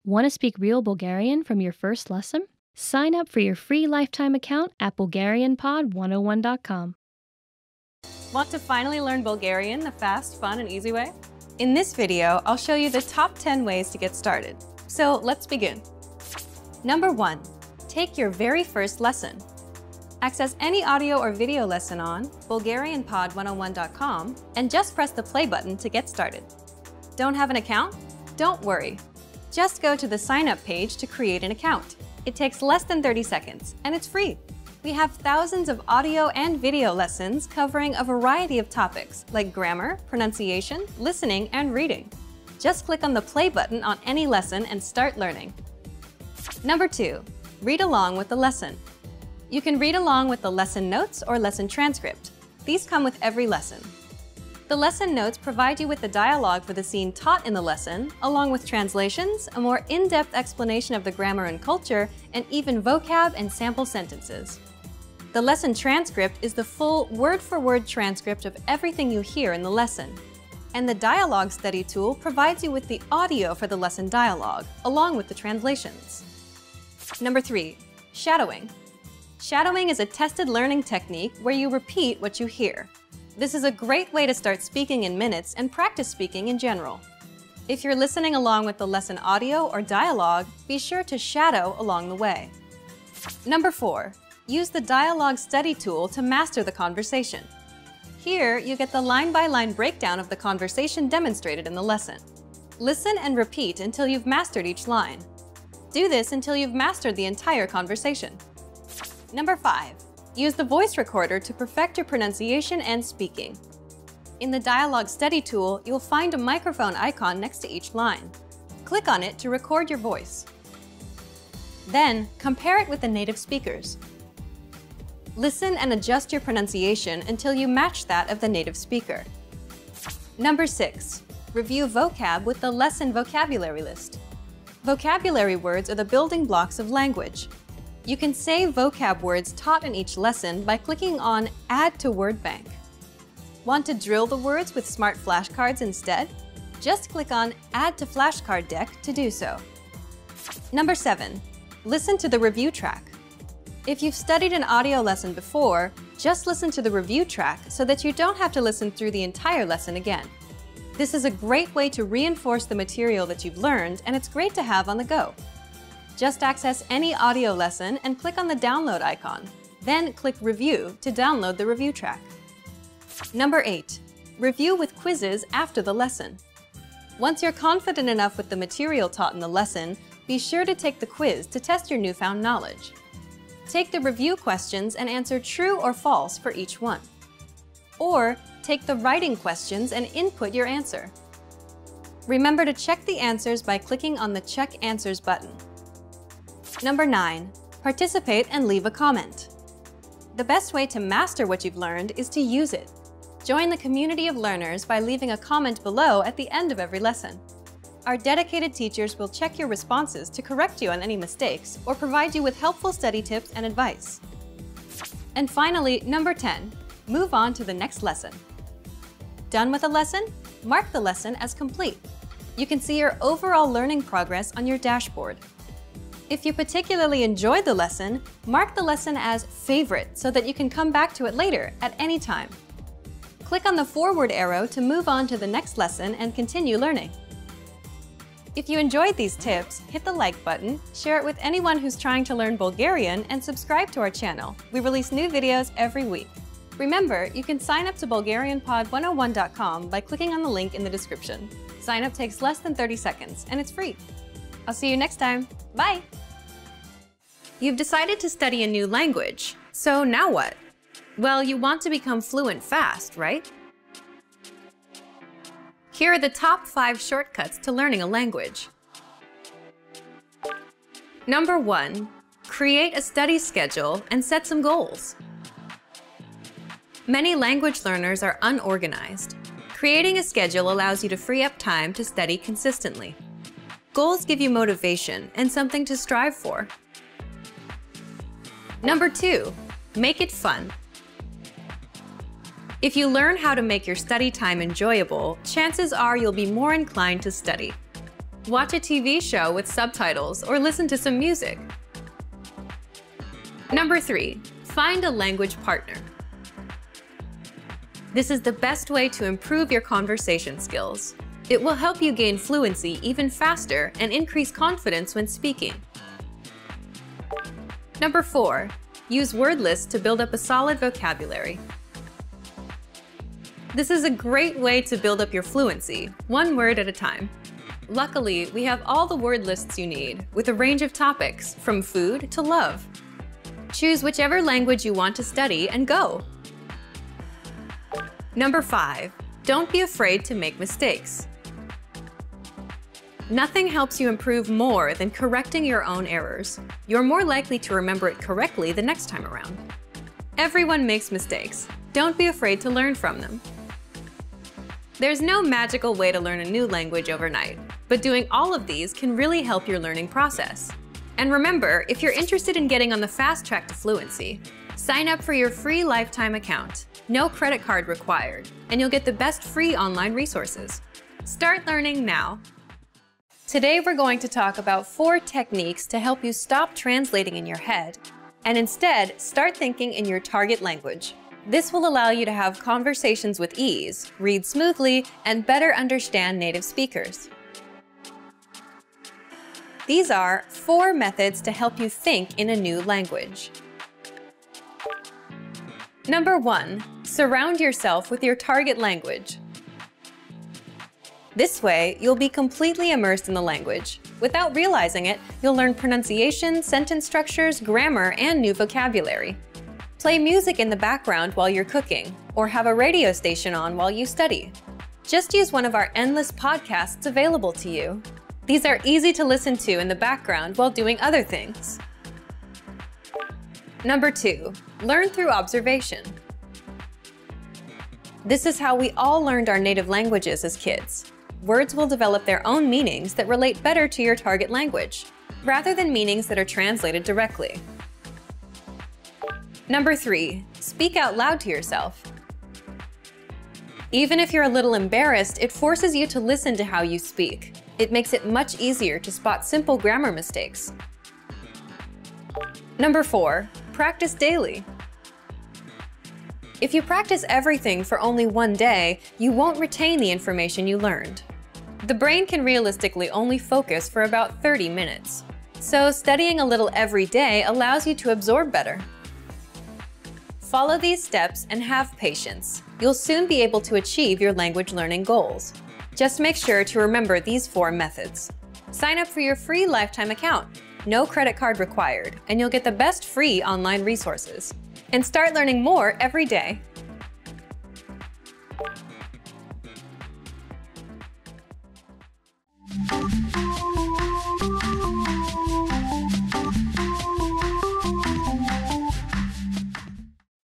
Want to speak real Bulgarian from your first lesson? Sign up for your free lifetime account at BulgarianPod101.com. Want to finally learn Bulgarian the fast, fun, and easy way? In this video, I'll show you the top 10 ways to get started. So let's begin. Number 1. Take your very first lesson. Access any audio or video lesson on BulgarianPod101.com and just press the play button to get started. Don't have an account? Don't worry. Just go to the sign up page to create an account. It takes less than 30 seconds and it's free. We have thousands of audio and video lessons covering a variety of topics like grammar, pronunciation, listening, and reading. Just click on the play button on any lesson and start learning. Number 2. Read along with the lesson. You can read along with the lesson notes or lesson transcript. These come with every lesson. The lesson notes provide you with the dialogue for the scene taught in the lesson, along with translations, a more in-depth explanation of the grammar and culture, and even vocab and sample sentences. The lesson transcript is the full word-for-word transcript of everything you hear in the lesson. And the dialogue study tool provides you with the audio for the lesson dialogue, along with the translations. Number 3. Shadowing. Shadowing is a tested learning technique where you repeat what you hear. This is a great way to start speaking in minutes and practice speaking in general. If you're listening along with the lesson audio or dialogue, be sure to shadow along the way. Number 4. Use the dialogue study tool to master the conversation. Here, you get the line-by-line breakdown of the conversation demonstrated in the lesson. Listen and repeat until you've mastered each line. Do this until you've mastered the entire conversation. Number 5. Use the voice recorder to perfect your pronunciation and speaking. In the dialogue study tool, you'll find a microphone icon next to each line. Click on it to record your voice. Then, compare it with the native speakers. Listen and adjust your pronunciation until you match that of the native speaker. Number 6. Review vocab with the lesson vocabulary list. Vocabulary words are the building blocks of language. You can save vocab words taught in each lesson by clicking on Add to Word Bank. Want to drill the words with smart flashcards instead? Just click on Add to Flashcard Deck to do so. Number 7. Listen to the review track. If you've studied an audio lesson before, just listen to the review track so that you don't have to listen through the entire lesson again. This is a great way to reinforce the material that you've learned, and it's great to have on the go. Just access any audio lesson and click on the download icon. Then click Review to download the review track. Number 8. Review with quizzes after the lesson. Once you're confident enough with the material taught in the lesson, be sure to take the quiz to test your newfound knowledge. Take the review questions and answer true or false for each one. Or take the writing questions and input your answer. Remember to check the answers by clicking on the Check Answers button. Number 9. Participate and leave a comment. The best way to master what you've learned is to use it. Join the community of learners by leaving a comment below at the end of every lesson. Our dedicated teachers will check your responses to correct you on any mistakes or provide you with helpful study tips and advice. And finally, number 10. Move on to the next lesson. Done with a lesson? Mark the lesson as complete. You can see your overall learning progress on your dashboard. If you particularly enjoyed the lesson, mark the lesson as Favorite so that you can come back to it later at any time. Click on the forward arrow to move on to the next lesson and continue learning. If you enjoyed these tips, hit the like button, share it with anyone who's trying to learn Bulgarian, and subscribe to our channel. We release new videos every week. Remember, you can sign up to BulgarianPod101.com by clicking on the link in the description. Sign up takes less than 30 seconds and it's free. I'll see you next time. Bye! You've decided to study a new language, so now what? Well, you want to become fluent fast, right? Here are the top 5 shortcuts to learning a language. Number 1. Create a study schedule and set some goals. Many language learners are unorganized. Creating a schedule allows you to free up time to study consistently. Goals give you motivation and something to strive for. Number 2. Make it fun. If you learn how to make your study time enjoyable, chances are you'll be more inclined to study. Watch a TV show with subtitles or listen to some music. Number 3, find a language partner. This is the best way to improve your conversation skills. It will help you gain fluency even faster and increase confidence when speaking. Number 4, use word lists to build up a solid vocabulary. This is a great way to build up your fluency, one word at a time. Luckily, we have all the word lists you need, with a range of topics, from food to love. Choose whichever language you want to study and go. Number 5, don't be afraid to make mistakes. Nothing helps you improve more than correcting your own errors. You're more likely to remember it correctly the next time around. Everyone makes mistakes. Don't be afraid to learn from them. There's no magical way to learn a new language overnight, but doing all of these can really help your learning process. And remember, if you're interested in getting on the fast track to fluency, sign up for your free lifetime account. No credit card required, and you'll get the best free online resources. Start learning now. Today we're going to talk about 4 techniques to help you stop translating in your head and instead start thinking in your target language. This will allow you to have conversations with ease, read smoothly, and better understand native speakers. These are 4 methods to help you think in a new language. Number 1, surround yourself with your target language. This way, you'll be completely immersed in the language. Without realizing it, you'll learn pronunciation, sentence structures, grammar, and new vocabulary. Play music in the background while you're cooking, or have a radio station on while you study. Just use one of our endless podcasts available to you. These are easy to listen to in the background while doing other things. Number 2, learn through observation. This is how we all learned our native languages as kids. Words will develop their own meanings that relate better to your target language, rather than meanings that are translated directly. Number 3, speak out loud to yourself. Even if you're a little embarrassed, it forces you to listen to how you speak. It makes it much easier to spot simple grammar mistakes. Number 4, practice daily. If you practice everything for only one day, you won't retain the information you learned. The brain can realistically only focus for about 30 minutes. So studying a little every day allows you to absorb better. Follow these steps and have patience. You'll soon be able to achieve your language learning goals. Just make sure to remember these 4 methods. Sign up for your free lifetime account. No credit card required, and you'll get the best free online resources. And start learning more every day.